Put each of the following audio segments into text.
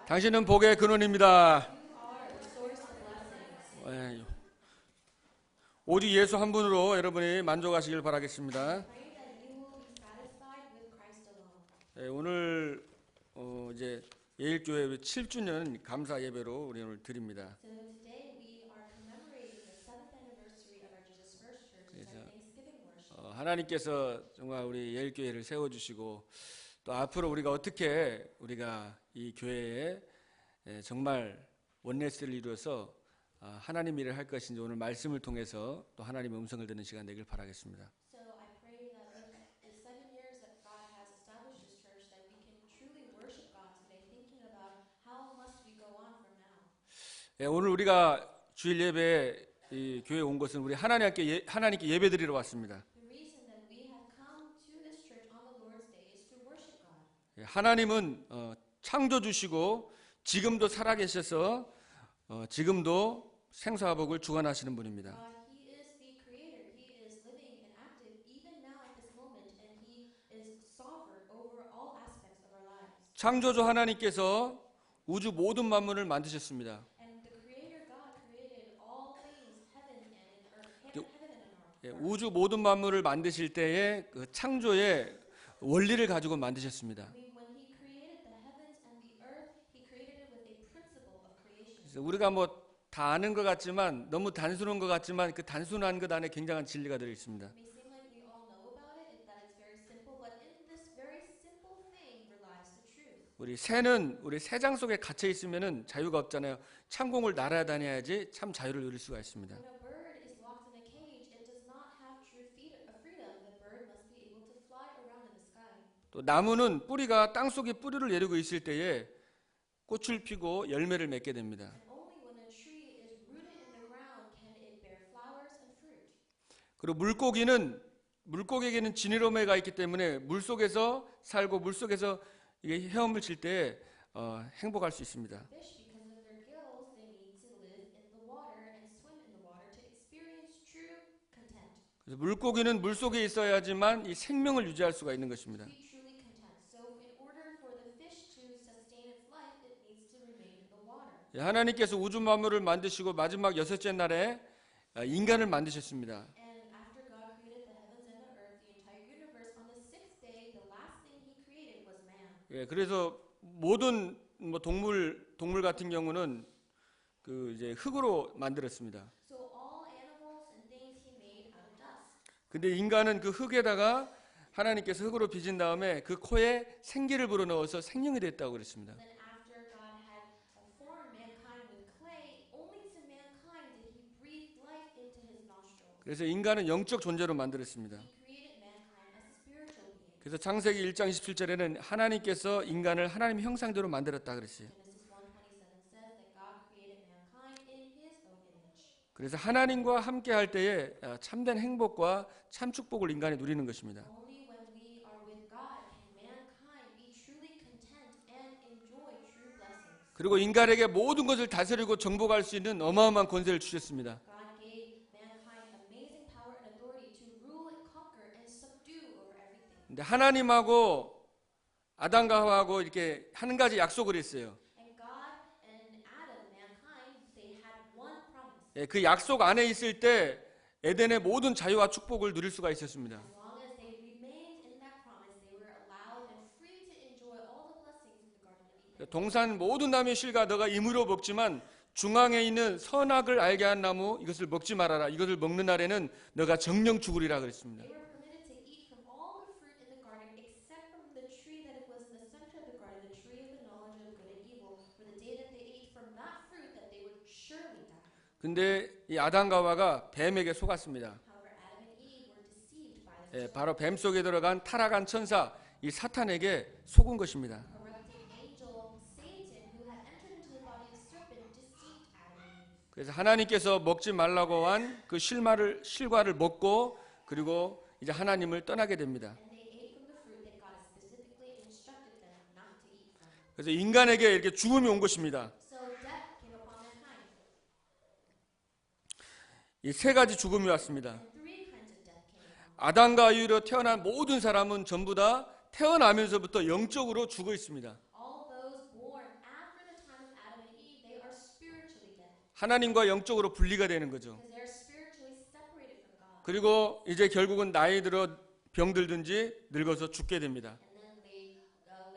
당신은 복의 근원입니다. 오직 예수 한 분으로 여러분이 만족하시길 바라겠습니다. 오늘 이제 예일교회 7주년 감사 예배로 우리 오늘 드립니다. 그래서 하나님께서 정말 우리 예일교회를 세워주시고 또 앞으로 우리가 어떻게 우리가 이 교회에 정말 원네스를 이루어서 하나님 일을 할 것인지 오늘 말씀을 통해서 또 하나님의 음성을 듣는 시간 되길 바라겠습니다. 오늘 우리가 주일 예배에 이 교회에 온 것은 우리 하나님께 예배드리러 왔습니다. 하나님은 창조주시고 지금도 살아계셔서 지금도 생사복을 주관하시는 분입니다. 창조주 하나님께서 우주 모든 만물을 만드셨습니다. 우주 모든 만물을 만드실 때에 그 창조의 원리를 가지고 만드셨습니다. 그래서 우리가 뭐 다 아는 것 같지만 너무 단순한 것 같지만 그 단순한 것 안에 굉장한 진리가 들어 있습니다. 우리 새는 우리 새장 속에 갇혀 있으면은 자유가 없잖아요. 창공을 날아다녀야지 참 자유를 누릴 수가 있습니다. 또 나무는 뿌리가 땅 속에 뿌리를 내리고 있을 때에 꽃을 피고 열매를 맺게 됩니다. 그리고 물고기에게는 지느러미가 있기 때문에 물속에서 살고 물속에서 이게 헤엄을 칠 때 행복할 수 있습니다. 그래서 물고기는 물속에 있어야지만 이 생명을 유지할 수가 있는 것입니다. 하나님께서 우주 만물을 만드시고 마지막 여섯째 날에 인간을 만드셨습니다. 그래서 모든 동물 같은 경우는 그 이제 흙으로 만들었습니다. 근데 인간은 그 흙에다가 하나님께서 흙으로 빚은 다음에 그 코에 생기를 불어넣어서 생명이 됐다고 그랬습니다. 그래서 인간은 영적 존재로 만들었습니다. 그래서 창세기 1장 27절에는 하나님께서 인간을 하나님의 형상대로 만들었다 그랬어요. 그래서 하나님과 함께 할 때에 참된 행복과 참 축복을 인간이 누리는 것입니다. 그리고 인간에게 모든 것을 다스리고 정복할 수 있는 어마어마한 권세를 주셨습니다. 근데 하나님하고 아담과 하와하고 이렇게 한 가지 약속을 했어요. 그 약속 안에 있을 때 에덴의 모든 자유와 축복을 누릴 수가 있었습니다. 동산 모든 나무의 실과 너가 임으로 먹지만 중앙에 있는 선악을 알게 한 나무 이것을 먹지 말아라. 이것을 먹는 날에는 너가 정령 죽으리라 그랬습니다. 근데 이 아담과 하와가 뱀에게 속았습니다. 바로 뱀 속에 들어간 타락한 천사 이 사탄에게 속은 것입니다. 그래서 하나님께서 먹지 말라고 한 그 실과를 먹고 그리고 이제 하나님을 떠나게 됩니다. 그래서 인간에게 이렇게 죽음이 온 것입니다. 이 세 가지 죽음이 왔습니다. 아담과 이후로 태어난 모든 사람은 전부 다 태어나면서부터 영적으로 죽어 있습니다. 하나님과 영적으로 분리가 되는 거죠. because they are spiritually separated from God. 그리고 이제 결국은 나이 들어 병들든지 늙어서 죽게 됩니다. And then they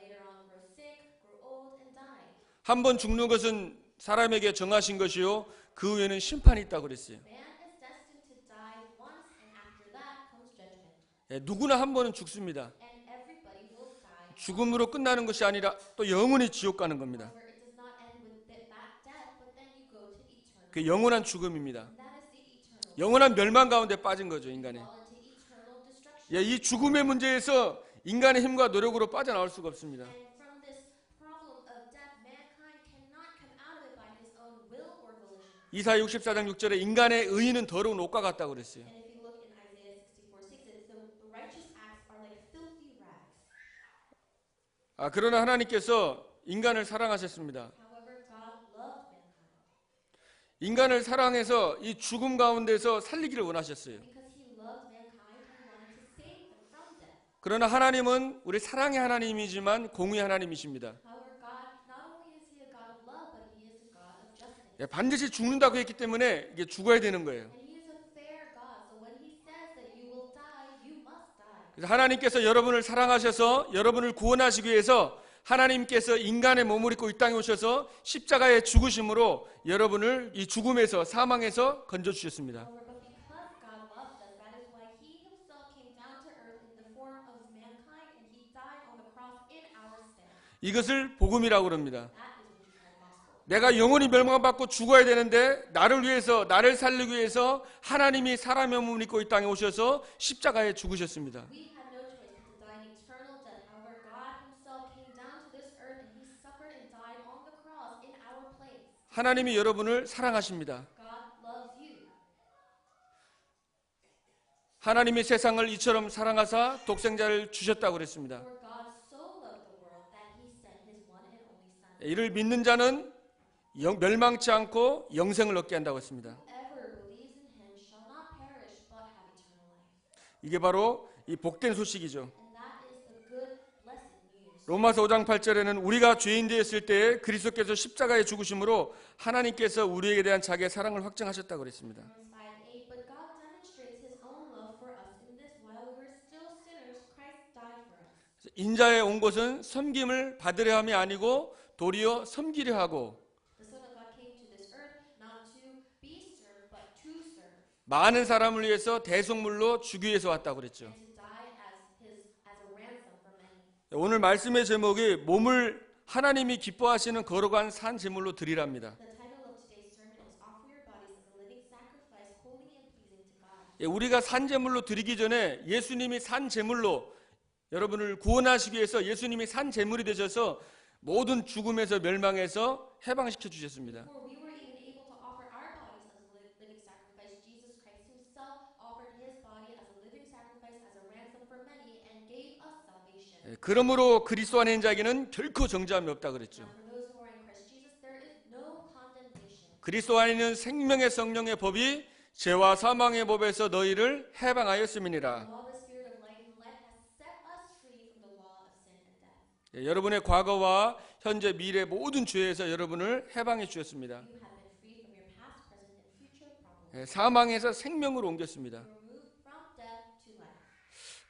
later on grow sick, grow old, and die. 한 번 죽는 것은 사람에게 정하신 것이요 그 후에는 심판이 있다고 그랬어요. Man is destined to die once, and after that comes judgment. 예, 누구나 한 번은 죽습니다. And everybody will die. 죽음으로 끝나는 것이 아니라 또 영원히 지옥 가는 겁니다. However, it does not end with that death, but then you go to eternal. 그 영원한 죽음입니다. And that is the eternal. 영원한 멸망 가운데 빠진 거죠, 인간이. Fall into eternal destruction. 예, 이 죽음의 문제에서 인간의 힘과 노력으로 빠져나올 수가 없습니다. And from this problem of death, mankind cannot come out of it by his own will or volition. 이사 64장 6절에 인간의 의의는 더러운 옷과 같다고 그랬어요. And if you look in Isaiah 64:6, it says the righteous acts are like filthy rags. 그러나 하나님께서 인간을 사랑하셨습니다. However, God loved mankind 인간을 사랑해서 이 죽음 가운데서 살리기를 원하셨어요. because he loved mankind and wanted to save them from death. 그러나 하나님은 우리 사랑의 하나님이지만 공의의 하나님이십니다. However, God, not only is he a God of love, but he is a God of justice. 예, 반드시 죽는다고 했기 때문에 이게 죽어야 되는 거예요. And he is a fair God, so when he says that you will die, you must die. 그래서 하나님께서 여러분을 사랑하셔서 여러분을 구원하시기 위해서 하나님께서 인간의 몸을 입고 이 땅에 오셔서 십자가에 죽으심으로 여러분을 이 죽음에서 사망에서 건져주셨습니다. However, but because God loved us, that is why he himself came down to earth in the form of mankind, and he died on the cross in our stead. 이것을 복음이라고 합니다. That is what we call gospel. 내가 영원히 멸망받고 죽어야 되는데 나를 위해서 나를 살리기 위해서 하나님이 사람의 몸을 입고 이 땅에 오셔서 십자가에 죽으셨습니다. We had no choice but to die an eternal death. However, God himself came down to this earth and he suffered and died on the cross in our place. 하나님이 여러분을 사랑하십니다. God loves you. 하나님이 세상을 이처럼 사랑하사 독생자를 주셨다고 그랬습니다. For God so loved the world that he sent his one and only son. 이를 믿는 자는 멸망치 않고 영생을 얻게 한다고 했습니다. Whoever believes in him shall not perish but have eternal life. 이게 바로 이 복된 소식이죠. And that is the good, blessed news. 로마서 5장 8절에는 우리가 죄인 되었을 때 그리스도께서 십자가에 죽으심으로 하나님께서 우리에게 대한 자기의 사랑을 확증하셨다고 그랬습니다. Romans 5:8, but God demonstrates his own love for us in this while we were still sinners, Christ died for us. 인자에 온 것은 섬김을 받으려 함이 아니고 도리어 섬기려 하고 The Son of God came to this earth not to be served, but to serve, 많은 사람을 위해서 대속물로 주기 위해서 왔다고 그랬죠. and to die as a ransom for many. 오늘 말씀의 제목이 몸을 하나님이 기뻐하시는 거룩한 산 제물로 드리랍니다. The title of today's sermon is Offer Your Bodies as a Living Sacrifice, Holy and Pleasing to God. 우리가 산 제물로 드리기 전에 예수님이 산 제물로 여러분을 구원하시기 위해서 예수님이 산 제물이 되셔서 모든 죽음에서 멸망에서 해방시켜 주셨습니다. Before we were even able to offer our bodies as a living sacrifice, Jesus Christ himself offered his body as a living sacrifice, as a ransom for many, and gave us salvation. 그러므로 그리스도 안에 있는 자에게는 결코 정죄함이 없다 그랬죠. Now, for those who are in Christ Jesus, there is no condemnation. 그리스도 안에 있는 생명의 성령의 법이 죄와 사망의 법에서 너희를 해방하였음이니라. While the Spirit of life and life has set us free from the law of sin and death. 여러분의 과거와 현재 미래 모든 죄에서 여러분을 해방해 주셨습니다. You have been freed from your past, present, and future problems. 사망에서 생명으로 옮겼습니다. You were moved from death to life.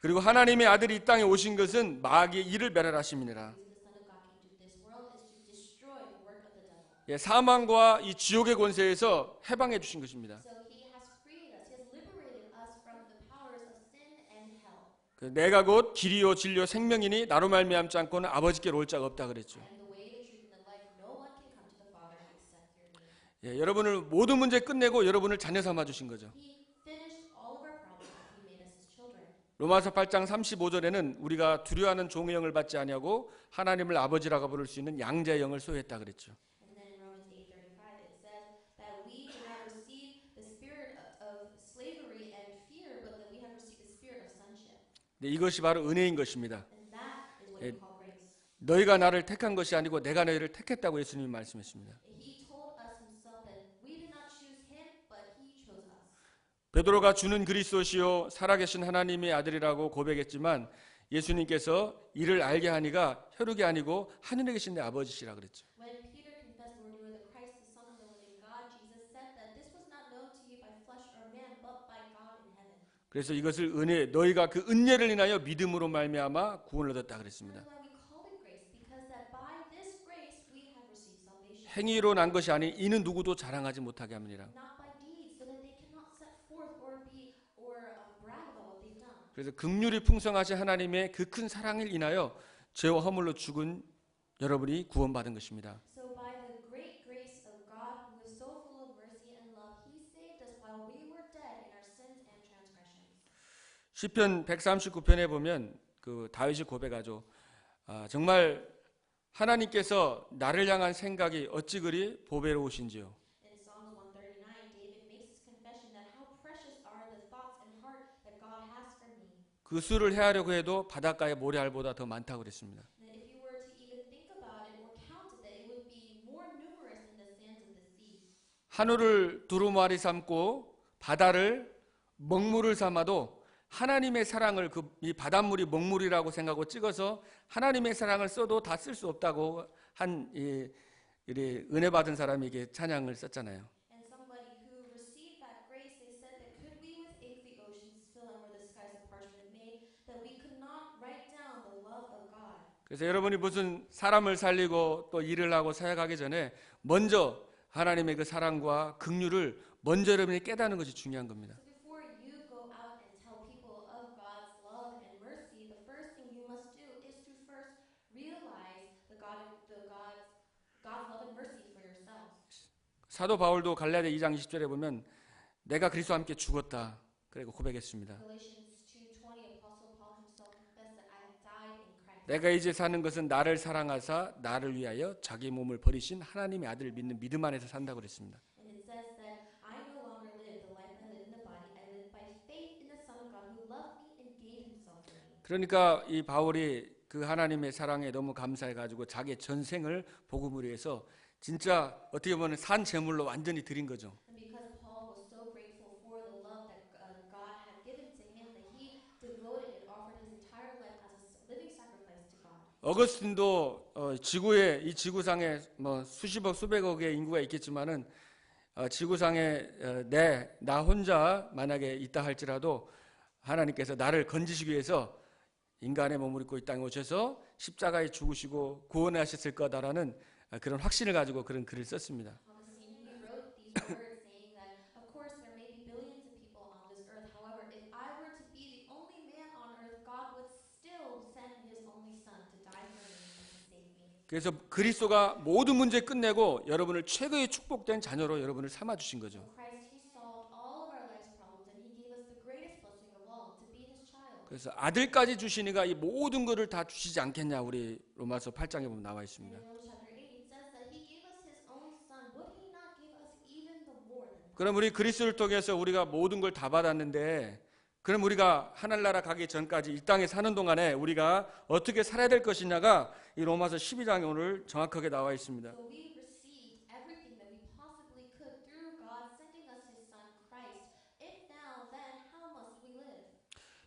그리고 하나님의 아들이 이 땅에 오신 것은 마귀의 일을 멸하심이니라. The Son of God came to this world is to destroy the work of the devil. 사망과 이 지옥의 권세에서 해방해 주신 것입니다. So he has freed us. He has liberated us from the powers of sin and hell. 내가 곧 길이요 진리요 생명이니 나로 말미암지 않고는 아버지께로 올 자가 없다 그랬죠. I am the way, the truth, and the life. No one can come to the Father except through me. 여러분을 모든 문제 끝내고 여러분을 자녀 삼아 주신 거죠. He finished all of our problems and he made us his children. 로마서 8장 35절에는 우리가 두려워하는 종의 영을 받지 아니하고 하나님을 아버지라고 부를 수 있는 양자의 영을 소유했다 그랬죠. And then in Romans 8:35 it says that we did not receive the spirit of slavery and fear, but that we have received the spirit of sonship. 이것이 바로 은혜인 것입니다. And that is what we call grace. 너희가 나를 택한 것이 아니고 내가 너희를 택했다고 예수님이 말씀했습니다. He told us himself that we did not choose him, but he chose us. 베드로가 주는 그리스도시요 살아계신 하나님의 아들이라고 고백했지만 예수님께서 이를 알게 하니가 혈육이 아니고 하늘에 계신 내 아버지시라 그랬죠. When Peter confessed, Lord, you are the Christ, the Son of the living God, Jesus 그래서 이것을 은혜, 너희가 그 은혜를 인하여 믿음으로 말미암아 구원을 얻었다 그랬습니다. That's why we call it grace, because that by this grace we have received salvation. 행위로 난 것이 아닌 이는 누구도 자랑하지 못하게 함이니라. Not by deeds, so that they cannot set forth or brag about what they've done. 그래서 긍휼이 풍성하신 하나님의 그 큰 사랑을 인하여 죄와 허물로 죽은 여러분이 구원받은 것입니다. So by the great grace of God, who is so full of mercy and love, He saved us while we were dead in our sins and transgressions. 시편 139편에 보면 그 다윗이 고백하죠. 정말 하나님께서 나를 향한 생각이 어찌 그리 보배로우신지요. In Psalms 139, David makes his confession that how precious are the thoughts and heart that God has for me. 그 수를 헤아려고 해도 바닷가의 모래알보다 더 많다고 그랬습니다. That if you were to even think about it or count it, that it would be more numerous than the sands of the sea. 하늘을 두루마리 삼고 바다를 먹물을 삼아도 하나님의 사랑을 이 바닷물이 먹물이라고 생각하고 찍어서 하나님의 사랑을 써도 다 쓸 수 없다고 한 이 은혜 받은 사람에게 찬양을 썼잖아요. And somebody who received that grace, they said that could we with ink the oceans fill and were the skies of parchment made, that we could not write down the love of God. 그래서 여러분이 무슨 사람을 살리고 또 일을 하고 사역하기 전에 먼저 하나님의 그 사랑과 긍휼을 먼저 여러분이 깨닫는 것이 중요한 겁니다. So before you go out and tell people of God's love and mercy, the first thing you must do is to first realize God's love and mercy for yourselves. 사도 바울도 갈라디아 2장 20절에 보면 내가 그리스도와 함께 죽었다. 그리고 고백했습니다. Galatians 2:20, Apostle Paul himself confessed that I have died in Christ. 내가 이제 사는 것은 나를 사랑하사 나를 위하여 자기 몸을 버리신 하나님의 아들을 믿는 믿음 안에서 산다고 그랬습니다. And it says that I no longer live the life I live in the body. I live by faith in the Son of God who loved me and gave himself for me. 그러니까 이 바울이 그 하나님의 사랑에 너무 감사해가지고 자기의 전생을 복음을 위해서 진짜 어떻게 보면 산 제물로 완전히 드린 거죠. And because Paul was so grateful for the love that God had given to him, that he devoted and offered his entire life as a living sacrifice to God. 어거스틴도 지구에 이 지구상에 뭐 수십억 수백억의 인구가 있겠지만은 지구상에 나 혼자 만약에 있다 할지라도 하나님께서 나를 건지시기 위해서 인간의 몸을 입고 이 땅에 오셔서 십자가에 죽으시고 구원하셨을 거다라는 그런 확신을 가지고 그런 글을 썼습니다. Augustine, he wrote these words saying that, of course, there may be billions of people on this earth. However, if I were to be the only man on earth, God would still send his only son to die for me and to save me. 그래서 그리스도가 모든 문제 끝내고 여러분을 최고의 축복된 자녀로 여러분을 삼아 주신 거죠. Christ, he solved all of our life's problems, and he gave us the greatest blessing of all, to be his child. 그래서 아들까지 주시니까 이 모든 것을 다 주시지 않겠냐 우리 로마서 8장에 보면 나와 있습니다. In Romans chapter 8, it says that he gave us his own son. Would he not give us even the more than that? 그럼 우리 그리스도를 통해서 우리가 모든 걸 다 받았는데 그럼 우리가 하늘나라 가기 전까지 이 땅에 사는 동안에 우리가 어떻게 살아야 될 것이냐가 이 로마서 12장에 오늘 정확하게 나와 있습니다. So we received everything that we possibly could through God sending us his son Christ. If now, then how must we live?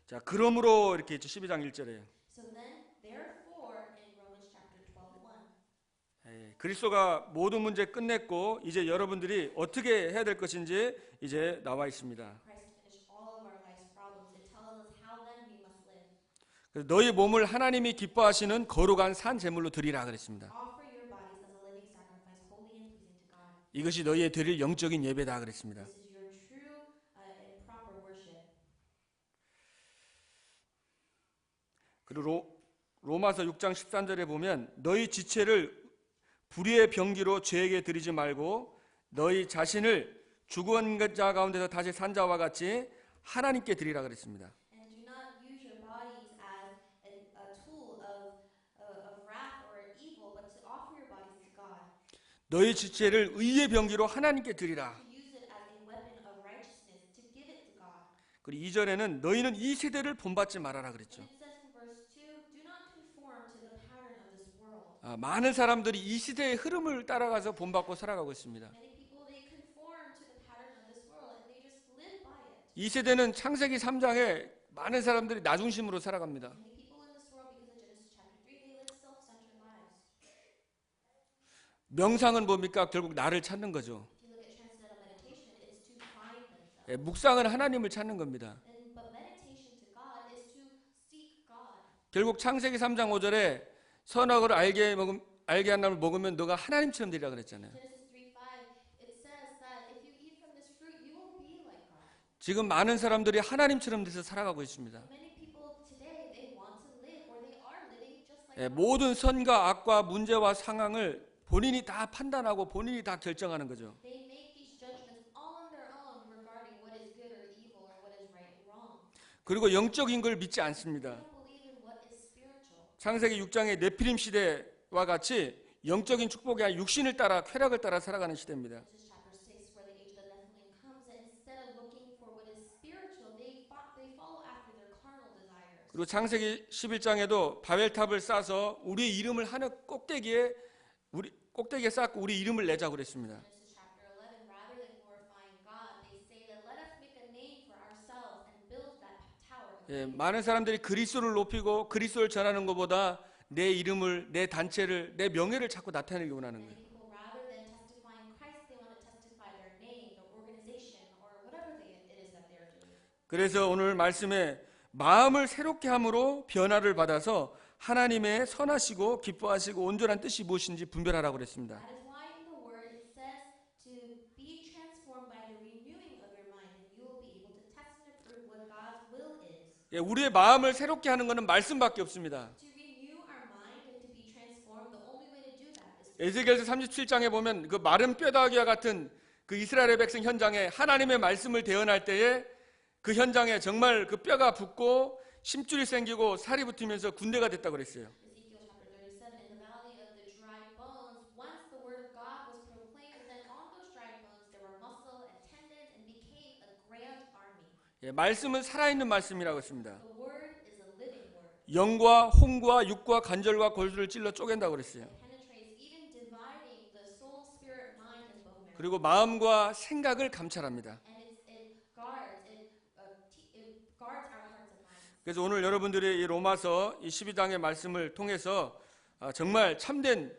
자, 그러므로 이렇게 있죠. 12장 1절에. So then, therefore, in Romans chapter 12:1, 그리스도가 모든 문제 끝냈고 이제 여러분들이 어떻게 해야 될 것인지 이제 나와 있습니다. Christ finished all of our life's problems. It tells us how then we must live. 그래서 너희 몸을 하나님이 기뻐하시는 거룩한 산 제물로 드리라 그랬습니다. Offer your bodies as a living sacrifice, holy and pleasing to God. 이것이 너희의 드릴 영적인 예배다 그랬습니다. This is your true and proper worship. 그리고 로마서 6장 13절에 보면 너희 지체를 불의의 병기로 죄에게 드리지 말고 너희 자신을 죽은 자 가운데서 다시 산 자와 같이 하나님께 드리라 그랬습니다. And do not use your bodies as a tool of wrath or evil, but to offer your bodies to God. 너희 지체를 의의 병기로 하나님께 드리라. To use it as a weapon of righteousness, to give it to God. 그리고 2절에는 너희는 이 세대를 본받지 말아라 그랬죠. And it says in verse 2, do not conform to the pattern of this world. 많은 사람들이 이 시대의 흐름을 따라가서 본받고 살아가고 있습니다. Many people, they conform to the pattern of this world and they just live by it. 이 세대는 창세기 3장에 많은 사람들이 나 중심으로 살아갑니다. Many people in this world, because of Genesis chapter 3, they live self-centered lives. 명상은 뭡니까? 결국 나를 찾는 거죠. If you look at transcendental meditation, it's to find themselves. 묵상은 하나님을 찾는 겁니다. But 결국 창세기 3장 5절에 선악을 알게 한 나무를 먹으면 너가 하나님처럼 되리라 그랬잖아요. Genesis 3:5, it says that if you eat from this fruit, you will be like God. 지금 많은 사람들이 하나님처럼 돼서 살아가고 있습니다. Many people today, they want to live or they are living just like 예, God. 모든 선과 악과 문제와 상황을 본인이 다 판단하고 본인이 다 결정하는 거죠. They make these judgments all on their own regarding what is good or evil or what is right and wrong. 그리고 영적인 걸 믿지 They 않습니다. don't believe in what is spiritual. 창세기 6장의 네피림 시대와 같이 영적인 축복이 아니라 육신을 따라 쾌락을 따라 살아가는 시대입니다. This is chapter 6 where the age of the Nephilim comes and instead of looking for what is spiritual, they follow after their carnal desires. 그리고 창세기 11장에도 바벨탑을 쌓아서 우리의 이름을 하늘 꼭대기에 쌓고 우리 이름을 내자고 그랬습니다. Genesis chapter 11, rather than glorifying God, they say that let us make a name for ourselves and build that tower. 예, 많은 사람들이 그리스도를 높이고 그리스도를 전하는 것보다 내 이름을, 내 단체를, 내 명예를 자꾸 나타내기 원하는 Many 거예요. people, rather than testifying Christ, they want to testify their name, their organization, or whatever it is that they are doing. 그래서 오늘 말씀에 마음을 새롭게 함으로 변화를 받아서 하나님의 선하시고 기뻐하시고 온전한 뜻이 무엇인지 분별하라고 그랬습니다. That is why in the Word it says to be transformed by the renewing of your mind, and you will be able to test and approve what God's will is. 예, 우리의 마음을 새롭게 하는 것은 말씀밖에 없습니다. To renew our mind and to be transformed, the only way to do that is to 에스겔서 37장에 보면 그 마른 뼈다귀와 같은 그 이스라엘의 백성 현장에 하나님의 말씀을 대언할 때에 그 현장에 정말 그 뼈가 붙고 심줄이 생기고 살이 붙으면서 군대가 됐다고 그랬어요. Ezekiel chapter 37, in the valley of the dry bones, once the word of God was proclaimed, then on those dry bones there were muscle and tendons and became a grand army. 예, 말씀은 살아있는 말씀이라고 했습니다. The word is a living word. 영과 홍과 육과 관절과 골수를 찔러 쪼갠다고 그랬어요. It penetrates, even dividing the soul, spirit, mind, and bone marrow. 그리고 마음과 생각을 감찰합니다. And it guards our hearts and minds. 그래서 오늘 여러분들이 이 로마서 이 12장의 말씀을 통해서 정말 참된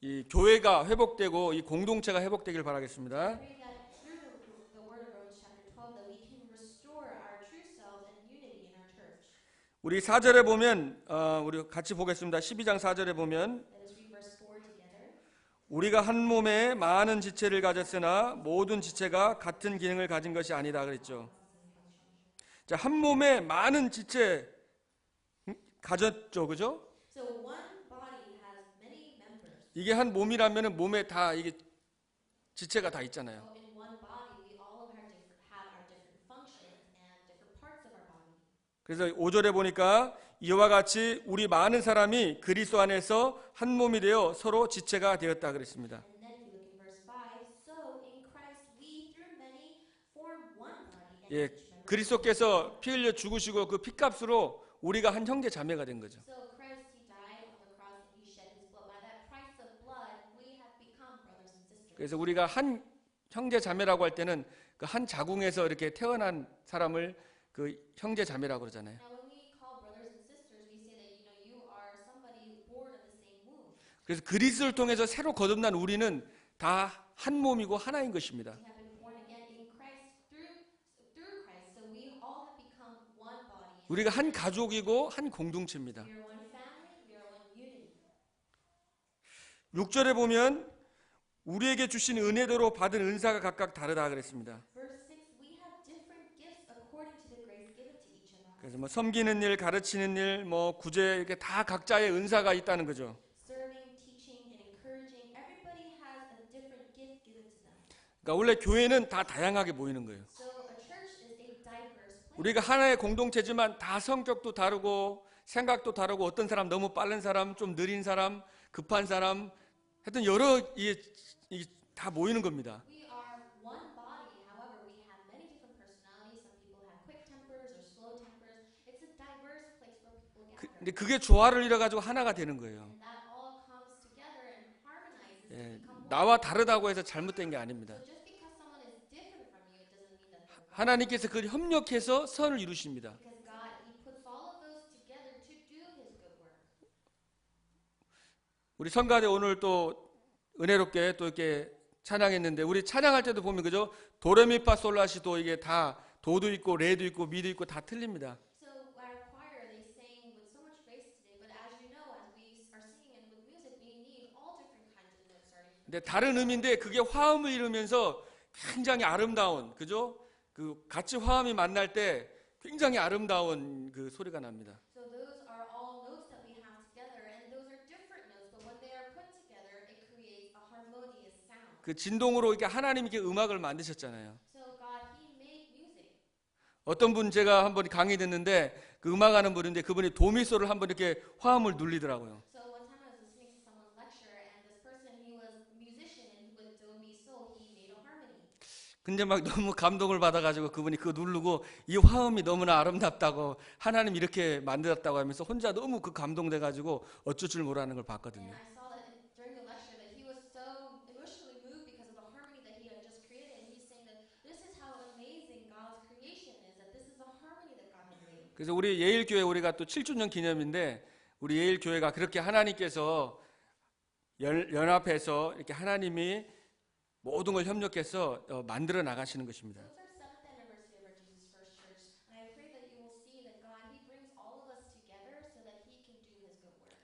이 교회가 회복되고 이 공동체가 회복되길 바라겠습니다. Pray that through the word of Romans chapter 12 that we can restore our true selves and unity in our church. 우리 4절에 보면 우리 같이 보겠습니다. 12장 4절에 보면 Let us read verse 4 together. 우리가 한 몸에 많은 지체를 가졌으나 모든 지체가 같은 기능을 가진 것이 아니다 그랬죠. 자, 한 몸에 많은 지체 가졌죠, 그죠? So one body has many members. 이게 한 몸이라면 몸에 다 이게 지체가 다 있잖아요. So in one body, we all have our different functions and different parts of our body. 그래서 5절에 보니까 이와 같이 우리 많은 사람이 그리스도 안에서 한 몸이 되어 서로 지체가 되었다 그랬습니다. And then if you look in verse 5, so in Christ we through many form one body and 예, each member. 그리스도께서 피 흘려 죽으시고 그 피값으로 우리가 한 형제 자매가 된 거죠. So Christ, he died on the cross and he shed his blood. By that price of blood, we have become brothers and sisters. 그래서 우리가 한 형제 자매라고 할 때는 그 한 자궁에서 이렇게 태어난 사람을 그 형제 자매라고 그러잖아요. Now when we call brothers and sisters, we say that you are somebody born of the same womb. 그래서 그리스도를 통해서 새로 거듭난 우리는 다 한 몸이고 하나인 것입니다. We have been born again in Christ through Christ. So we all have become one body. 우리가 한 가족이고 한 공동체입니다. We are one family, we are one unity. 6절에 보면 우리에게 주신 은혜대로 받은 은사가 각각 다르다 그랬습니다. Verse 6, we have different gifts according to the grace given to each of us. 그래서 뭐 섬기는 일, 가르치는 일, 뭐 구제 이렇게 다 각자의 은사가 있다는 거죠. Serving, teaching, and encouraging, everybody has a different gift given to them. 그러니까 원래 교회는 다 다양하게 모이는 거예요. So a church is a diverse place. 우리가 하나의 공동체지만 다 성격도 다르고 생각도 다르고 어떤 사람 너무 빠른 사람, 좀 느린 사람, 급한 사람, 하여튼 여러 다 모이는 겁니다. We are one body, however, we have many different personalities. Some people have quick tempers or slow tempers. It's a diverse place where people gather. 근데 그게 조화를 이뤄가지고 하나가 되는 거예요. And that all comes together and harmonizes to 예, become one. 나와 다르다고 해서 잘못된 게 아닙니다. So just because someone is different from you, it doesn't mean that they're wrong. 하나님께서 그걸 협력해서 선을 이루십니다. Because God, He puts all of those together to do His good work. 우리 성가대 오늘 또 은혜롭게 또 이렇게 찬양했는데 우리 찬양할 때도 보면 그죠? 도레미파솔라시도 이게 다 도도 있고 레도 있고 미도 있고 다 틀립니다. So our choir, they sang with so much grace today. 근데 다른 의미인데 그게 화음을 이루면서 굉장히 아름다운, 그죠? 그 같이 화음이 만날 때 굉장히 아름다운 그 소리가 납니다. So those are all notes that we have together, and those are different notes, but when they are put together, it creates a harmonious sound. 그 진동으로 이렇게 하나님이 이렇게 음악을 만드셨잖아요. So God, He made music. 어떤 분 제가 한번 강의 듣는데 그 음악하는 분인데 그분이 도미소를 한번 이렇게 화음을 눌리더라고요. So one time I was listening to someone's lecture, and this person, he was a musician, and with do mi so, he made a harmony. 근데 막 너무 감동을 받아가지고 그분이 그거 누르고 이 화음이 너무나 아름답다고 하나님 이렇게 만들었다고 하면서 혼자 너무 그 감동돼가지고 어쩔 줄 모르는 걸 And 봤거든요. I saw that during the lecture that he was so emotionally moved because of the harmony that he had just created, and he's saying that this is how amazing God's creation is, that this is a harmony that God has made. 그래서 우리 예일교회 우리가 또 7주년 기념인데 우리 예일교회가 그렇게 하나님께서 연합해서 이렇게 하나님이 모든 걸 협력해서 만들어 나가시는 것입니다. So it's our 7th anniversary of our Jesus First Church, and I pray that you will see that God, He brings all of us together so that He can do His good work.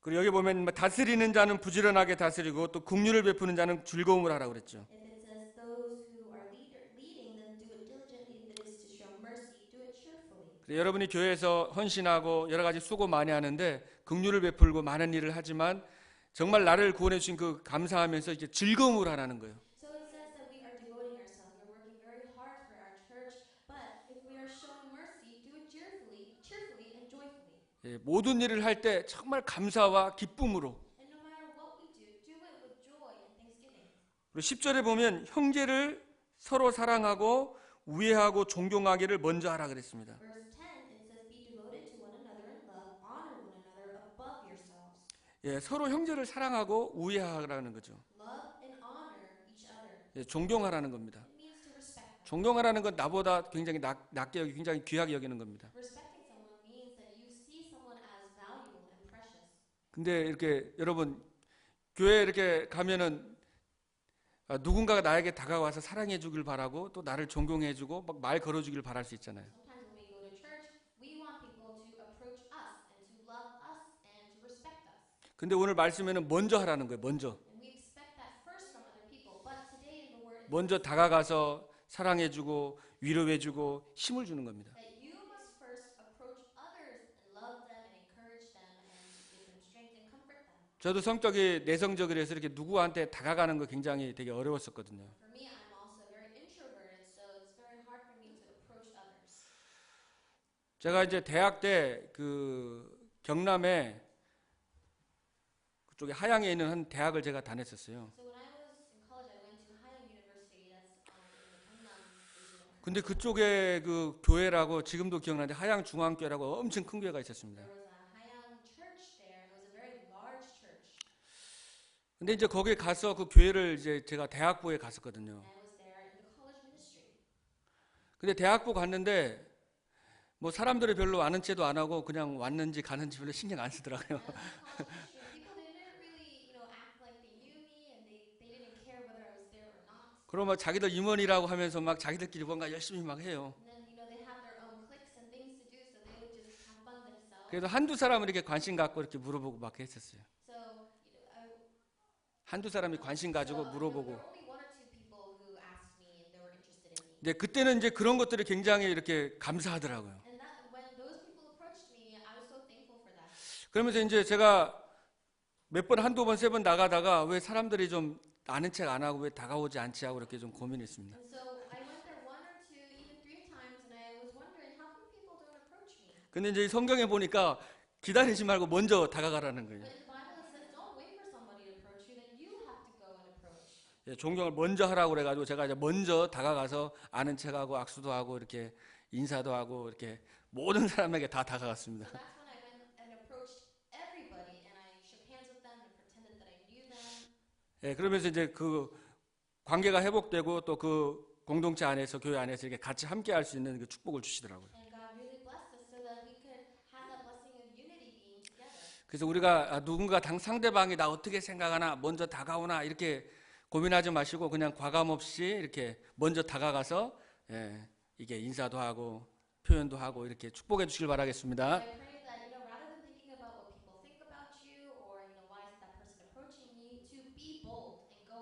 그리고 여기 보면 다스리는 자는 부지런하게 다스리고 또 긍휼을 베푸는 자는 즐거움을 하라고 그랬죠. If it says those who are leading, then do it diligently. If it is to show mercy, do it cheerfully. 그래서 여러분이 교회에서 헌신하고 여러 가지 수고 많이 하는데 긍휼을 베풀고 많은 일을 하지만 정말 나를 구원해 주신 그 감사하면서 이제 즐거움을 하라는 거예요. So it says that we are devoting ourselves. We're working very hard for our church, but if we are showing mercy, do it cheerfully and joyfully. 예, 모든 일을 할 때 정말 감사와 기쁨으로. And no matter what we do it with joy and thanksgiving. 그리고 10절에 보면 형제를 서로 사랑하고 우애하고 존경하기를 먼저 하라 그랬습니다. Verse 10, it says, be devoted to one another in love, honor one another above yourselves. 예, 서로 형제를 사랑하고 우애하라는 거죠. Love and honor each other. 예, 존경하라는 겁니다. It means to respect them. 존경하라는 건 나보다 굉장히 낮게 여기 굉장히 귀하게 여기는 겁니다. Respecting someone means that you see someone as valuable and precious. 근데 이렇게 여러분 교회에 이렇게 가면은 누군가가 나에게 다가와서 사랑해 주길 바라고 또 나를 존경해 주고 막 말 걸어 주길 바랄 수 있잖아요. Sometimes when we go to church, we want people to approach us and to love us and to respect us. 근데 오늘 말씀에는 먼저 하라는 거예요. 먼저. And we expect that first from other people. But today in the word, it 먼저 다가가서 사랑해 주고 위로해 주고 힘을 주는 겁니다. that you must first approach others and love them and encourage them and give them strength and comfort them. 저도 성격이 내성적이라서 이렇게 누구한테 다가가는 거 굉장히 되게 어려웠었거든요. For me, I'm also very introverted, so it's very hard for me to approach others. 제가 이제 대학 때 그 경남에 그쪽에 하양에 있는 한 대학을 제가 다녔었어요. So when I was in college, I went to Hayang University. That's in the Gangnam region. 근데 그쪽에 그 교회라고 지금도 기억나는데 하양 중앙교회라고 엄청 큰 교회가 있었습니다. There was a Hayang church there. It was a very large church. 근데 이제 거기에 가서 그 교회를 이제 제가 대학부에 갔었거든요. And I was there in the college ministry. 근데 대학부 갔는데 뭐 사람들이 별로 아는 체도 안 하고 그냥 왔는지 가는지 별로 신경 안 쓰더라고요. People didn't really, act like they knew me, and they didn't care whether I was there or not. 그럼 막 자기들 임원이라고 하면서 막 자기들끼리 뭔가 열심히 막 해요. And then, they have their own cliques and things to do, so they would just have fun themselves. 그래서 한두 사람은 이렇게 관심 갖고 이렇게 물어보고 막 했었어요. So, 한두 사람이 관심 가지고 물어보고. there were only one or two people who asked me and they were interested in me. 근데 그때는 이제 그런 것들이 굉장히 이렇게 감사하더라고요. And that when those people approached me, I was so thankful for that. 그러면서 이제 제가 몇 번, 한두 번, 세 번 나가다가 왜 사람들이 좀 아는 척 안 하고 왜 다가오지 않지 하고 이렇게 좀 고민했습니다. And so I went there one or two, even three times, and I was wondering how come people don't approach me. 근데 이제 성경에 보니까 기다리지 말고 먼저 다가가라는 거예요. But in the Bible it says don't wait for somebody to approach you, then you have to go and approach. 예, 존경을 먼저 하라고 그래가지고 제가 이제 먼저 다가가서 아는 척하고 악수도 하고 이렇게 인사도 하고 이렇게 모든 사람에게 다 다가갔습니다. So that's when I went and approached everybody, and I shook hands with them and pretended that I knew them. 예, 그러면서 이제 그 관계가 회복되고 또 그 공동체 안에서 교회 안에서 이렇게 같이 함께 할 수 있는 그 축복을 주시더라고요. And God really blessed us so that we could have that blessing of unity being together. 그래서 우리가 누군가 상대방이 나 어떻게 생각하나 먼저 다가오나 이렇게 고민하지 마시고 그냥 과감 없이 이렇게 먼저 다가가서 이게 인사도 하고 표현도 하고 이렇게 축복해 주시길 바라겠습니다. I pray that, rather than thinking about what people think about you or, why is that person approaching me, to be bold and go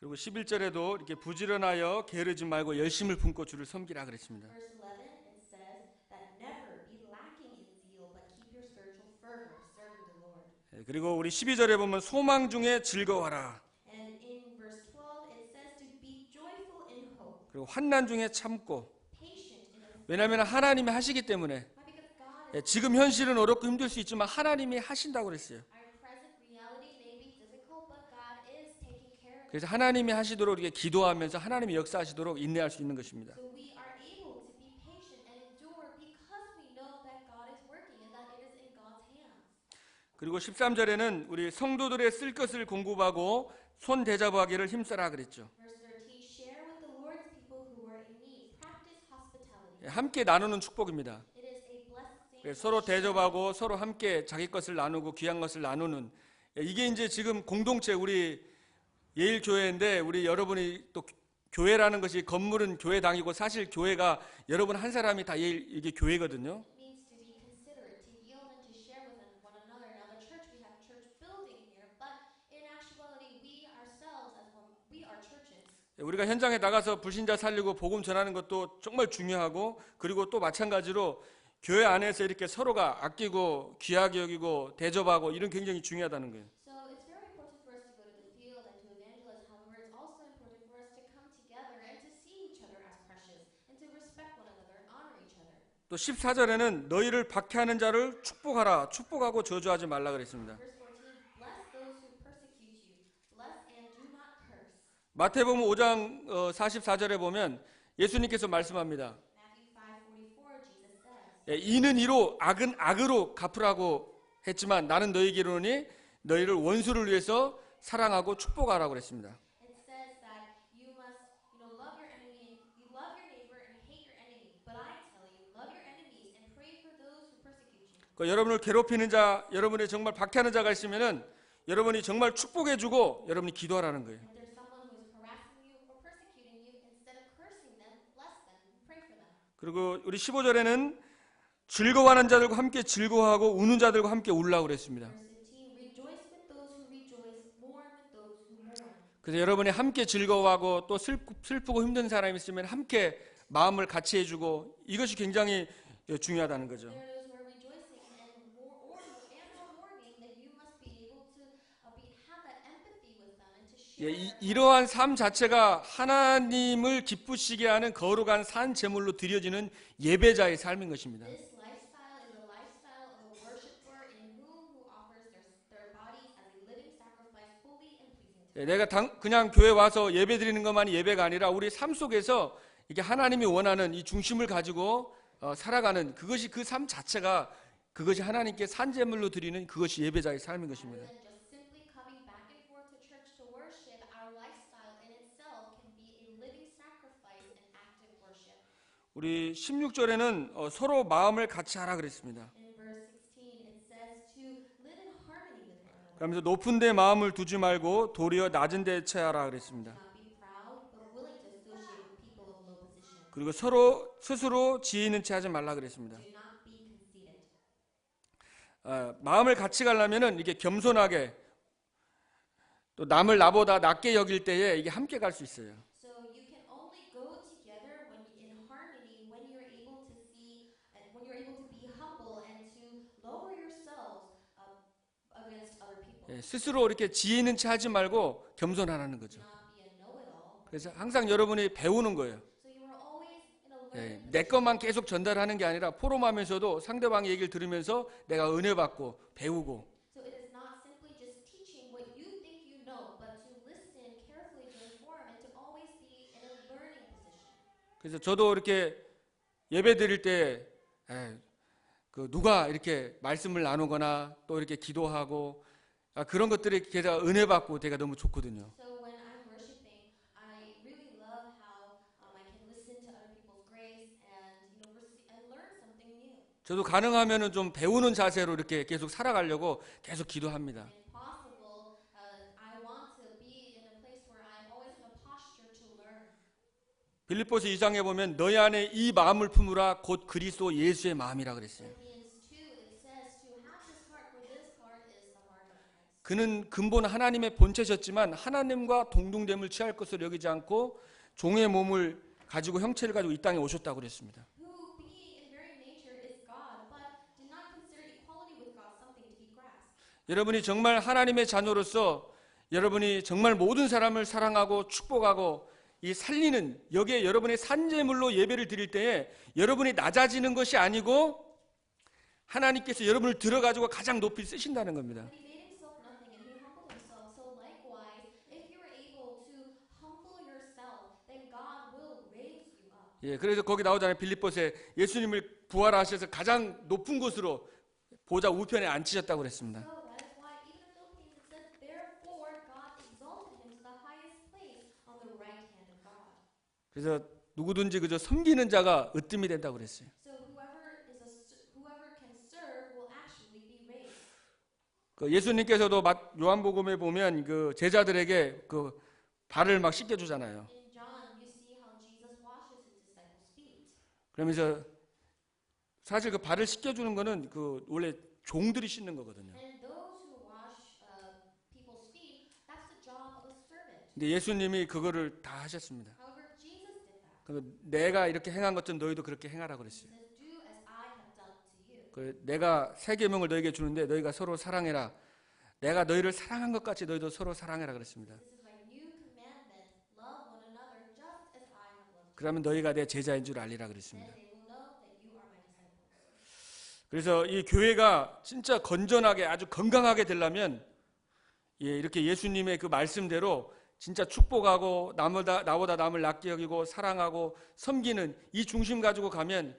그리고 11절에도 이렇게 부지런하여 게으르지 말고 열심을 품고 주를 섬기라 그랬습니다. Verse 11, it says that never be lacking in zeal, but keep your spiritual fervor, serving the Lord. 그리고 우리 12절에 보면 소망 중에 즐거워라. And in verse 12, it says to be joyful in hope, 그리고 환난 중에 참고. patient in affliction. 왜냐하면 하나님이 하시기 때문에. Why? Because God is. 지금 현실은 어렵고 힘들 수 있지만 하나님이 하신다고 그랬어요. Our present reality may be difficult, but God is taking care of it. 그래서 하나님이 하시도록 이렇게 기도하면서 하나님이 역사하시도록 인내할 수 있는 것입니다. So we are able to be patient and endure because we know that God is working and that it is in God's hands. 그리고 13절에는 우리 성도들의 쓸 것을 공급하고 손 대접하기를 힘써라 그랬죠. Verse 13, share with the Lord's people who are in need. Practice hospitality. 함께 나누는 축복입니다. It is a blessing. 그래서 서로 대접하고 서로 함께 자기 것을 나누고 귀한 것을 나누는, 이게 이제 지금 공동체 우리 예일교회인데, 우리 여러분이 또 교회라는 것이 건물은 교회당이고 사실 교회가 여러분 한 사람이 다 이게 교회거든요. It means to be considerate, to yield and to share with one another. Now the church, we have church building here, but in actuality we ourselves as one, we are churches. 우리가 현장에 나가서 불신자 살리고 복음 전하는 것도 정말 중요하고, 그리고 또 마찬가지로 교회 안에서 이렇게 서로가 아끼고 귀하게 여기고 대접하고 이런 굉장히 중요하다는 거예요. So it's very important for us to go to the field and to evangelize. However, it's also important for us to come together and to see each other as precious and to respect one another and honor each other. 또 14절에는 너희를 박해하는 자를 축복하라. 축복하고 저주하지 말라 그랬습니다. Verse 14, bless those who persecute you. Bless and do not curse. 마태복음 5장 44절에 보면 예수님께서 말씀합니다. Matthew 5:44, Jesus says, 이는 이로 악은 악으로 갚으라고 했지만 나는 너희에게 이르노니 너희를 원수를 위해서 사랑하고 축복하라고 그랬습니다. it says that you must, love your enemy, you love your neighbor and hate your enemy. But I tell you, love your enemies and pray for those who persecute you. 여러분을 괴롭히는 자, 여러분이 정말 박해하는 자가 있으면은 여러분이 정말 축복해주고 여러분이 기도하라는 거예요. If there's someone who is harassing you or persecuting you, instead of cursing them, bless them and pray for them. 그리고 우리 15절에는 즐거워하는 자들과 함께 즐거워하고 우는 자들과 함께 울라고 그랬습니다. Verse 15, rejoice with those who rejoice, mourn with those who mourn. 그래서 여러분이 함께 즐거워하고 또 슬프고 힘든 사람이 있으면 함께 마음을 같이 해주고 이것이 굉장히 중요하다는 거죠. There are those who are rejoicing and mourning, that you must be able to have that empathy with them and to share. 이러한 삶 자체가 하나님을 기쁘시게 하는 거룩한 산 제물로 드려지는 예배자의 삶인 것입니다. This lifestyle is a lifestyle of a worshiper in who offers their bodies as a living sacrifice, holy and pleasing to God. 내가 그냥 교회 와서 예배 드리는 것만이 예배가 아니라 우리 삶 속에서 이게 하나님이 원하는 이 중심을 가지고 살아가는 그것이 그 삶 자체가 그것이 하나님께 산 제물로 드리는 그것이 예배자의 삶인 것입니다. Rather than just simply coming back and forth to church to worship, our lifestyle in itself can be a living sacrifice and active worship. 우리 16절에는 서로 마음을 같이 하라 그랬습니다. In verse 16, it says to live in harmony with one another. 그러면서 높은 데 마음을 두지 말고 도리어 낮은 데에 체하라 그랬습니다. Not be proud, but willing to associate with people of low position. 그리고 서로 스스로 지혜 있는 체 하지 말라 그랬습니다. Do not be conceited. 마음을 같이 가려면은 이게 겸손하게 또 남을 나보다 낮게 여길 때에 이게 함께 갈 수 있어요. So you can only go together when in harmony, when you're able to see, when you're able to be humble and to lower yourselves against other people. 스스로 이렇게 지혜 있는 체 하지 말고 겸손하라는 거죠. Not be a know-it-all. 그래서 항상 여러분이 배우는 거예요. So you are always learning. 내 것만 계속 전달하는 게 아니라 포럼하면서도 상대방의 얘기를 들으면서 내가 은혜 받고 배우고. So it is not simply just teaching what you think you know, but to listen carefully to inform and to always be in a learning position. 그래서 저도 이렇게 예배 드릴 때 누가 이렇게 말씀을 나누거나 또 이렇게 기도하고 그런 것들이 제가 은혜 받고 제가 너무 좋거든요. So when I'm worshiping, I really love how I can listen to other people's grace and and learn something new. 저도 가능하면은 좀 배우는 자세로 이렇게 계속 살아가려고 계속 기도합니다. If possible, I want to be in a place where I'm always in a posture to learn. 빌립보서 2장에 보면 너희 안에 이 마음을 품으라 곧 그리스도 예수의 마음이라 그랬어요. Philippians 2, it says to have this heart, for this heart is the heart of Christ. 그는 근본 하나님의 본체셨지만 하나님과 동등됨을 취할 것으로 여기지 않고 종의 몸을 가지고 형체를 가지고 이 땅에 오셨다고 그랬습니다. who being in very nature is God, but did not consider equality with God something to be grasped. 여러분이 정말 하나님의 자녀로서 여러분이 정말 모든 사람을 사랑하고 축복하고 이 살리는 여기에 여러분의 산제물로 예배를 드릴 때에 여러분이 낮아지는 것이 아니고 하나님께서 여러분을 들어가지고 가장 높이 쓰신다는 겁니다. But he made himself nothing and he humbled himself. So likewise, if you are able to humble yourself, then God will raise you up. 예, 그래서 거기 나오잖아요. 빌립보서에 예수님을 부활하셔서 가장 높은 곳으로 보좌 우편에 앉히셨다고 그랬습니다. So that is why even in Philippines it says, therefore God exalted him to the highest place on the right hand of God. 그래서 누구든지 그저 섬기는 자가 으뜸이 된다고 그랬어요. So whoever can serve will actually be raised. 그 예수님께서도 요한복음에 보면 그 제자들에게 그 발을 막 씻겨 주잖아요. In John, you see how Jesus washes his disciples' feet. 그러면서 사실 그 발을 씻겨 주는 거는 그 원래 종들이 씻는 거거든요. And those who wash people's feet, that's the job of a servant. 근데 예수님이 그거를 다 하셨습니다. However, Jesus did that. 그 내가 이렇게 행한 것처럼 너희도 그렇게 행하라 그랬어요. He says, do as I have done to you. 그 내가 새 계명을 너에게 주는데 너희가 서로 사랑해라. 내가 너희를 사랑한 것 같이 너희도 서로 사랑해라 그랬습니다. This is my new commandment, love one another just as I have loved you. 그러면 너희가 내 제자인 줄 알리라 그랬습니다. Then they will know that you are my disciples. 그래서 이 교회가 진짜 건전하게 아주 건강하게 되려면 이렇게 예수님의 그 말씀대로 진짜 축복하고 나보다 남을 낫게 여기고 사랑하고 섬기는 이 중심 가지고 가면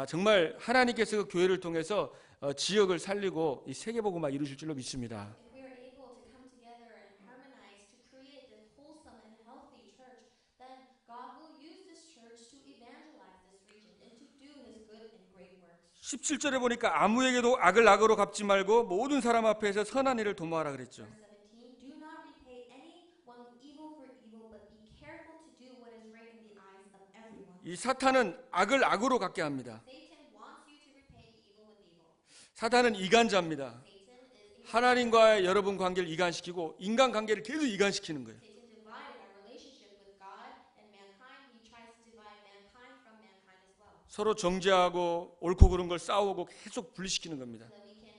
정말 하나님께서 그 교회를 통해서 지역을 살리고 이 세계복음화 이루실 줄로 믿습니다. If we are able to come together and harmonize to create this wholesome and healthy church, then God will use this church to evangelize this region and to do his good and great works. 17절에 보니까 아무에게도 악을 악으로 갚지 말고 모든 사람 앞에서 선한 일을 도모하라 그랬죠. Verse 17, do not repay anyone evil for evil, but be careful to do what is right in the eyes of everyone. 이 사탄은 악을 악으로 갚게 합니다. Satan wants you to repay the evil with evil. 사탄은 이간자입니다. Satan is 하나님과의 여러분 관계를 이간시키고 인간 관계를 계속 이간시키는 거예요. Satan divided our relationship with God and mankind. He tries to divide mankind from mankind as well. 서로 정죄하고 옳고 그른 걸 싸우고 계속 분리시키는 겁니다. So that we can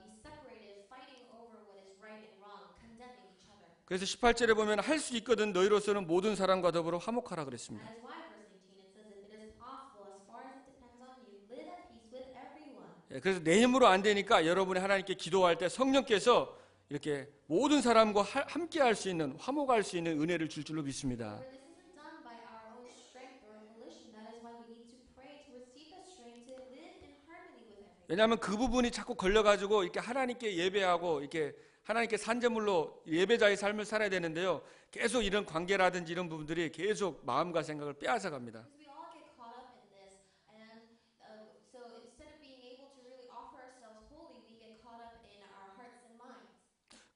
be separated, fighting over what is right and wrong, condemning each other. 그래서 18절에 보면 할 수 있거든 너희로서는 모든 사람과 더불어 화목하라 그랬습니다. That is why verse 18 it says, if it is possible, as far as it depends on you, live at peace with everyone. 그래서 내 힘으로 안 되니까 여러분이 하나님께 기도할 때 성령께서 이렇게 모든 사람과 함께 할 수 있는 화목할 수 있는 은혜를 줄 줄로 믿습니다. For this isn't done by our own strength or volition. That is why we need to pray to receive the strength to live in harmony with everyone. 왜냐하면 그 부분이 자꾸 걸려가지고 이렇게 하나님께 예배하고 이렇게 하나님께 산제물로 예배자의 삶을 살아야 되는데요. 계속 이런 관계라든지 이런 부분들이 계속 마음과 생각을 빼앗아갑니다. Because we all get caught up in this, and so instead of being able to really offer ourselves wholly, we get caught up in our hearts and minds.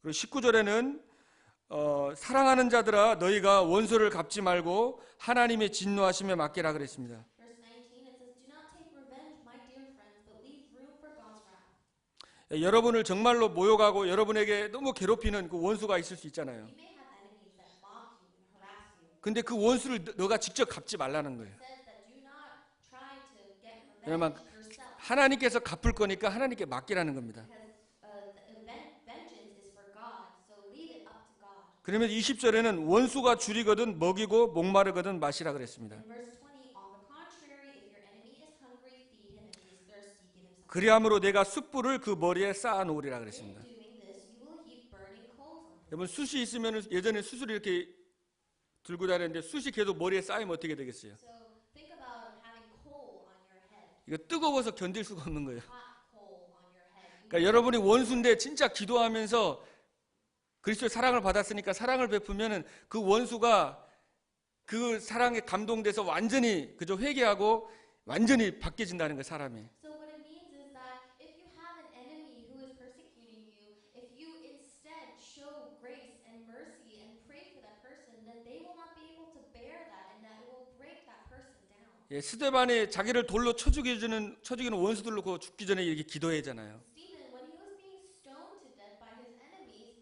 그리고 19절에는 사랑하는 자들아 너희가 원수를 갚지 말고 하나님의 진노하심에 맡기라 그랬습니다. Verse 19 it says, do not take revenge, my dear friends, but leave room for God's wrath. 여러분을 정말로 모욕하고 여러분에게 너무 괴롭히는 그 원수가 있을 수 있잖아요. You may have enemies that mock you and harass you. 근데 그 원수를 너가 직접 갚지 말라는 거예요. It says that do not try to get 왜냐면 revenge yourself. 하나님께서 갚을 거니까 하나님께 맡기라는 겁니다. Because vengeance is for God, so leave it up to God. 그러면 20절에는 원수가 줄이거든 먹이고 목마르거든 마시라 그랬습니다. In verse 20, on the contrary, if your enemy is hungry, feed him, and he is thirsty, give him something. 그리함으로 내가 숯불을 그 머리에 쌓아 놓으리라 그랬습니다. In doing this, you will heap burning coals on him. 여러분 숯이 있으면 예전에 숯을 이렇게 들고 다녔는데 숯이 계속 머리에 쌓이면 어떻게 되겠어요? So think about having coal on your head, 이거 뜨거워서 견딜 수가 없는 거예요. hot coal on your head. 그러니까 여러분이 원수인데 진짜 기도하면서 그리스도의 사랑을 받았으니까 사랑을 베푸면은 그 원수가 그 사랑에 감동돼서 완전히 그저 회개하고 완전히 바뀌어진다는 거예요, 사람이. So what it means is that if you have an enemy who is persecuting you, if you instead show grace and mercy and pray for that person, then they will not be able to bear that, and that it will break that person down. 예, 스데반이 자기를 돌로 쳐 죽이는 원수들로 그 죽기 전에 이렇게 기도하잖아요. Stephen, when he was being stoned to death by his enemies,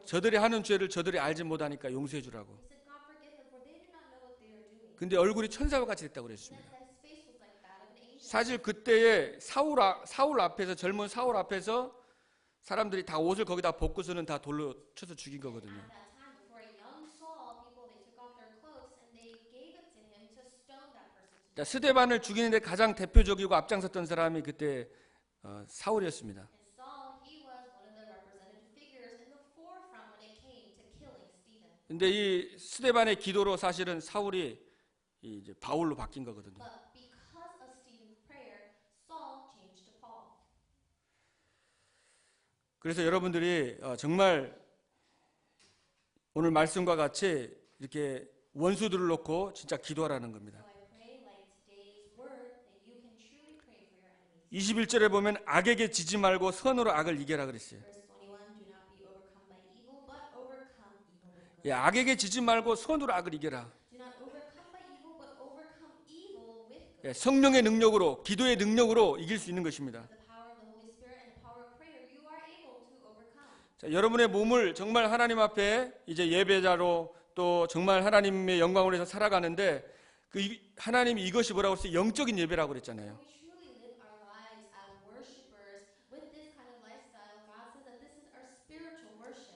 저들이 하는 죄를 저들이 알지 못하니까 용서해 주라고. He said, God forgive them, for they do not know what they are doing. 근데 얼굴이 천사와 같이 됐다고 And 그랬습니다. that his face was like that of an angel. 사실 그때에 사울 앞에서, 젊은 사울 앞에서 사람들이 다 옷을 거기다 벗고서는 다 돌로 쳐서 죽인 거거든요. At that time, before a young Saul, people, they took off their cloaks and they gave it to him to stone that person to 자, death. 스데반을 죽이는데 가장 대표적이고 앞장섰던 사람이 그때 사울이었습니다. And Saul, he was one of the representative figures in the forefront when it came to killing Stephen. 근데 이 스데반의 기도로 사실은 사울이 이제 바울로 바뀐 거거든요. But because of Stephen's prayer, Saul changed to Paul. 그래서 여러분들이 정말 오늘 말씀과 같이 이렇게 원수들을 놓고 진짜 기도하라는 겁니다. So I pray, like today's word, that you can truly pray for your enemies. 21절에 보면 악에게 지지 말고 선으로 악을 이겨라 그랬어요. Verse 21, do not be overcome by evil, but overcome evil with good. 예, 악에게 지지 말고 선으로 악을 이겨라. Do not overcome by evil, but overcome evil with good. 예, 성령의 능력으로, 기도의 능력으로 이길 수 있는 것입니다. The power of the Holy Spirit and the power of prayer, you are able to overcome. 자, 여러분의 몸을 정말 하나님 앞에 이제 예배자로 또 정말 하나님의 영광으로 해서 살아가는데 하나님이 이것이 뭐라고 했어요? 영적인 예배라고 그랬잖아요. We truly live our lives as worshipers with this kind of lifestyle. God says that this is our spiritual worship.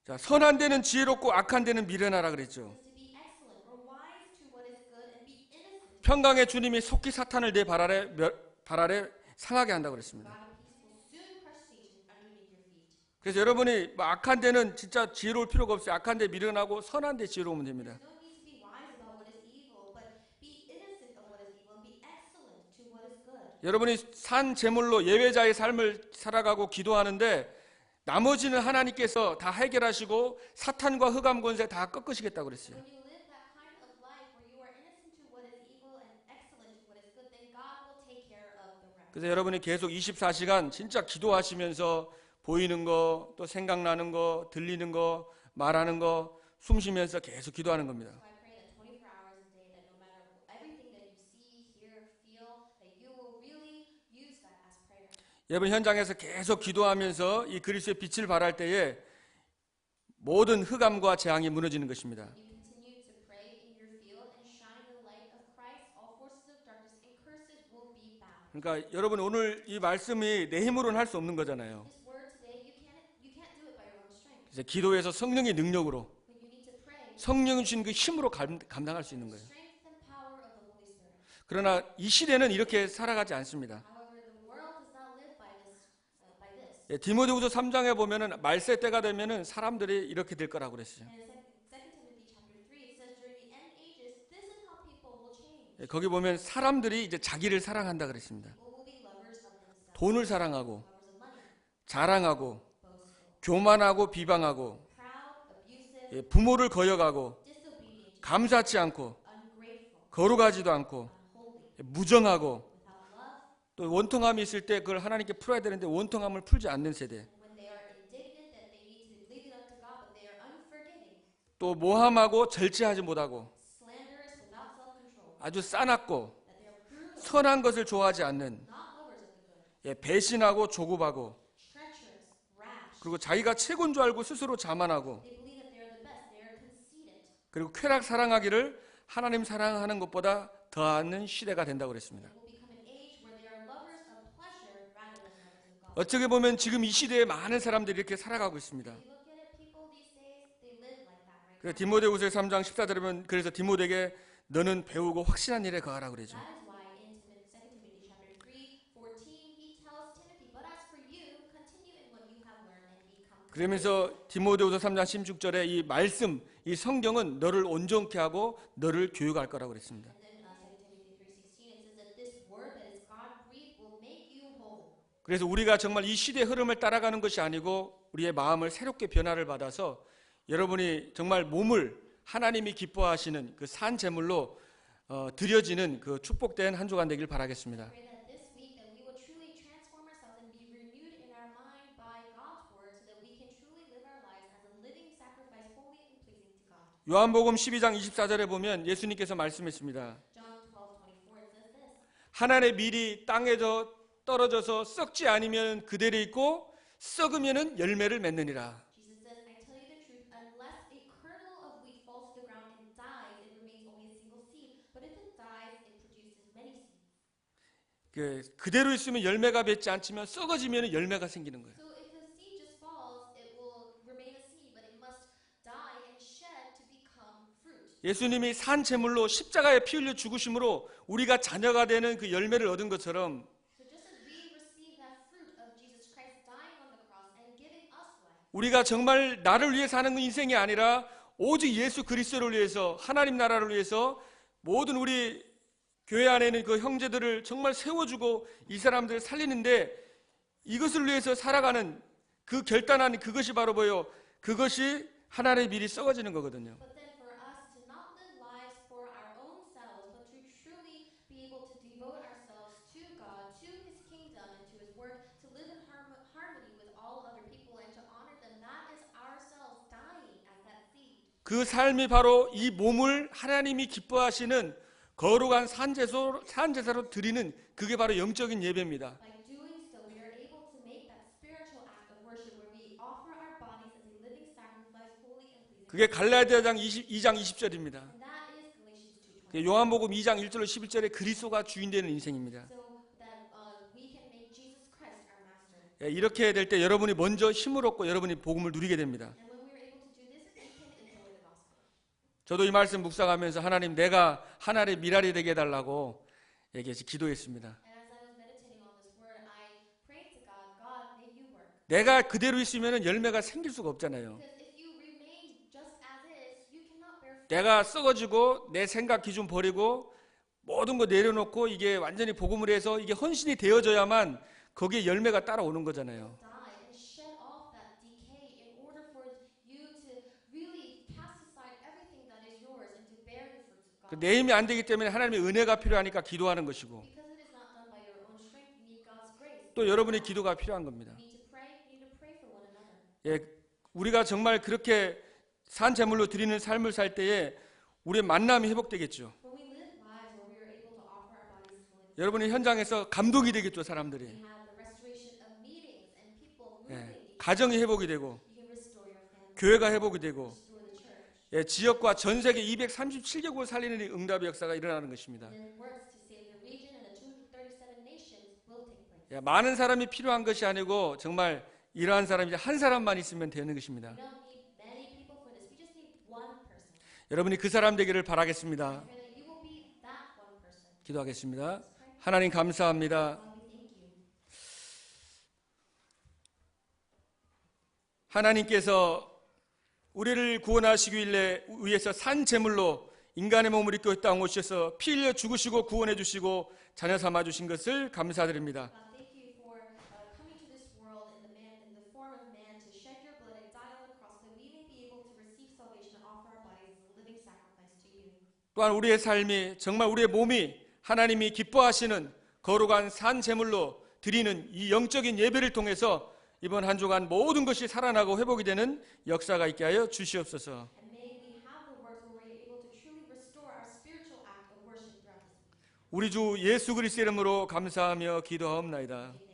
자, 선한 데는 지혜롭고 악한 데는 미련하라 그랬죠. Is to be excellent or wise to what is good and be innocent. 평강의 주님이 속히 사탄을 내 발 아래 상하게 한다고 그랬습니다. God of peace will soon crush Satan underneath your feet. 그래서 여러분이 뭐 악한 데는 진짜 지혜로울 필요가 없어요. 악한 데 미련하고 선한 데 지혜로우면 됩니다. No need to be wise about what is evil, but be innocent of what is evil and be excellent to what is good. 여러분이 산 제물로 예배자의 삶을 살아가고 기도하는데 나머지는 하나님께서 다 해결하시고 사탄과 흑암 권세 다 꺾으시겠다고 그랬어요. When you live that kind of life where you are innocent to what is evil and excellent to what is good, then God will take care of the rest. 그래서 여러분이 계속 24시간 진짜 기도하시면서 보이는 거, 또 생각나는 거, 들리는 거, 말하는 거, 숨 쉬면서 계속 기도하는 겁니다. So I pray that 24 hours a day, that no matter everything that you see, hear, feel, that you will really use that as prayer. 여러분 현장에서 계속 기도하면서 이 그리스도의 빛을 발할 때에 모든 흑암과 재앙이 무너지는 것입니다. You continue to pray in your field and shine the light of Christ, all forces of darkness and curses will be bound. 그러니까 여러분 오늘 이 말씀이 내 힘으로는 할 수 없는 거잖아요. This word today, you can't do it by your own strength. 그래서 기도에서 성령의 능력으로 But you need to pray 성령이 주신 그 힘으로 감당할 수 있는 거예요. strength and power of the Holy Spirit. 그러나 이 시대는 이렇게 살아가지 않습니다. However, the world does not live by this. 예, 디모데후서 3장에 보면은 말세 때가 되면은 사람들이 이렇게 될 거라고 그랬어요. And in 2 Timothy chapter 3, it says during the end ages, this is how people will change. 예, 거기 보면 사람들이 이제 자기를 사랑한다 그랬습니다. People will be lovers of themselves, 돈을 사랑하고 lovers of money, 자랑하고 boastful, 교만하고 비방하고 proud, abusive, 예, 부모를 거역하고 disobedient, 감사치 않고 ungrateful, 거룩하지도 않고 unholy, 예, 무정하고 without love. 또 원통함이 있을 때 그걸 하나님께 풀어야 되는데 원통함을 풀지 않는 세대. When they are indignant, that they need to leave it up to God, but they are unforgiving, 또 모함하고 절제하지 못하고 slanderous, without self-control, 아주 싸납고 that they are brutal, 선한 것을 좋아하지 않는 not lovers of the good, 예, 배신하고 조급하고 treacherous, rash. 그리고 자기가 최고인 줄 알고 스스로 자만하고 They believe that they are the best. They are conceited. 그리고 쾌락 사랑하기를 하나님 사랑하는 것보다 더하는 시대가 된다고 그랬습니다. It will become an age where they are lovers of pleasure rather than lovers of God. 어떻게 보면 지금 이 시대에 많은 사람들이 이렇게 살아가고 있습니다. If you look at it, people these days, they live like that right 그래서 now. 디모데후서 3장 14절에 보면 그래서 디모데에게 너는 배우고 확신한 일에 거하라 그러죠. That is why in 2 Timothy chapter 3:14, he tells Timothy, but as for you, continue in what you have learned and become 그러면서 디모데후서 3장 16절에 이 말씀, 이 성경은 너를 온전케 하고 너를 교육할 거라고 그랬습니다. And then 2 Timothy 3:16, it says that this word that is God-breathed will make you whole. 그래서 우리가 정말 이 시대의 흐름을 따라가는 것이 아니고 우리의 마음을 새롭게 변화를 받아서 여러분이 정말 몸을 하나님이 기뻐하시는 그 산 제물로 드려지는 그 축복된 한 주간 되길 바라겠습니다. Pray that this week that we will truly transform ourselves and be renewed in our mind by God's word so that we can truly live our lives as a living sacrifice, holy and pleasing to God. 요한복음 12장 24절에 보면 예수님께서 말씀했습니다. John 12:24, it says this. 하나님의 밀이 땅에 떨어져서 썩지 아니면 그대로 있고 썩으면은 열매를 맺느니라. Jesus says, 그대로 있으면 열매가 맺지 않지만 썩어지면 열매가 생기는 거예요. So if the seed just falls, it will remain a seed, but it must die and shed to become fruit. 예수님이 산 제물로 십자가에 피 흘려 죽으심으로 우리가 자녀가 되는 그 열매를 얻은 것처럼 So just as we receive that fruit of Jesus Christ dying on the cross and giving us life, 우리가 정말 나를 위해 사는 인생이 아니라 오직 예수 그리스도를 위해서 하나님 나라를 위해서 모든 우리 교회 안에 있는 그 형제들을 정말 세워주고 이 사람들을 살리는데 이것을 위해서 살아가는 그 결단한 그것이 바로 뭐예요? 그것이 하나님의 미리 썩어지는 거거든요. but then for us to not live lives for our own selves, but to truly be able to devote ourselves to God, to His kingdom, and to His work, to live in harmony with all other people and to honor them, that is ourselves dying as that seed. 그 삶이 바로 이 몸을 하나님이 기뻐하시는 거룩한 산제사로 드리는 그게 바로 영적인 예배입니다. By doing so, we are able to make that spiritual act of worship where we offer our bodies as a living sacrifice, holy and pleasing. 그게 갈라디아장 2장 20절입니다. And that is Galatians 2:20. 요한복음 2장 1절로 11절에 그리스도가 주인 되는 인생입니다. So that we can make Jesus Christ our master. 이렇게 될 때 여러분이 먼저 힘을 얻고 여러분이 복음을 누리게 됩니다. And when we are able to do this, we can enjoy the gospel. 저도 이 말씀 묵상하면서 하나님 내가 하나님의 미랄이 되게 해달라고 기도했습니다. And as I was meditating on this word, I prayed to God, God, may you work. 내가 그대로 있으면 열매가 생길 수가 없잖아요. Because if you remain just as is, you cannot bear fruit. 내가 썩어지고 내 생각 기준 버리고 모든 거 내려놓고 이게 완전히 복음을 해서 이게 헌신이 되어져야만 거기에 열매가 따라오는 거잖아요. Die and shed off that decay in order for you to really cast aside everything that is yours and to bear the fruits of God. 내 힘이 안 되기 때문에 하나님의 은혜가 필요하니까 기도하는 것이고 Because it is not done by your own strength, you need God's grace. 또 여러분의 기도가 필요한 겁니다. You need to pray for one another. 우리가 정말 그렇게 산 제물로 드리는 삶을 살 때에 우리의 만남이 회복되겠죠. When we live lives where we are able to offer our bodies to one 여러분의 현장에서 감동이 되겠죠, 사람들이. we have the restoration of meetings and people moving. 가정이 회복이 되고 You can restore your family, 교회가 회복이 되고 restore the church. 지역과 전 세계 237개국을 살리는 응답의 역사가 일어나는 것입니다. And then works to save the region and the 237 nations will take place. 많은 사람이 필요한 것이 아니고 정말 이러한 사람이 한 사람만 있으면 되는 것입니다. We don't need many people for this. We just need one person. 여러분이 그 사람 되기를 바라겠습니다. I pray that you will be that one person. 기도하겠습니다. 하나님 감사합니다. God, we thank you. 하나님께서 우리를 구원하시기 위해서 산 제물로 인간의 몸을 입고 이 땅에 오셔서 피 흘려 죽으시고 구원해 주시고 자녀 삼아 주신 것을 감사드립니다. God, thank you for coming to this world in the form of man to shed your blood and die on the cross that we may be able to receive salvation and offer our bodies as a living sacrifice to you. 또한 우리의 삶이 정말 우리의 몸이 하나님이 기뻐하시는 거룩한 산 제물로 드리는 이 영적인 예배를 통해서 이번 한 주간 모든 것이 살아나고 회복이 되는 역사가 있게 하여 주시옵소서. And may we have the works where we are able to truly restore our spiritual act of worship throughout this week. 우리 주 예수 그리스도의 이름으로 감사하며 기도하옵나이다. Amen.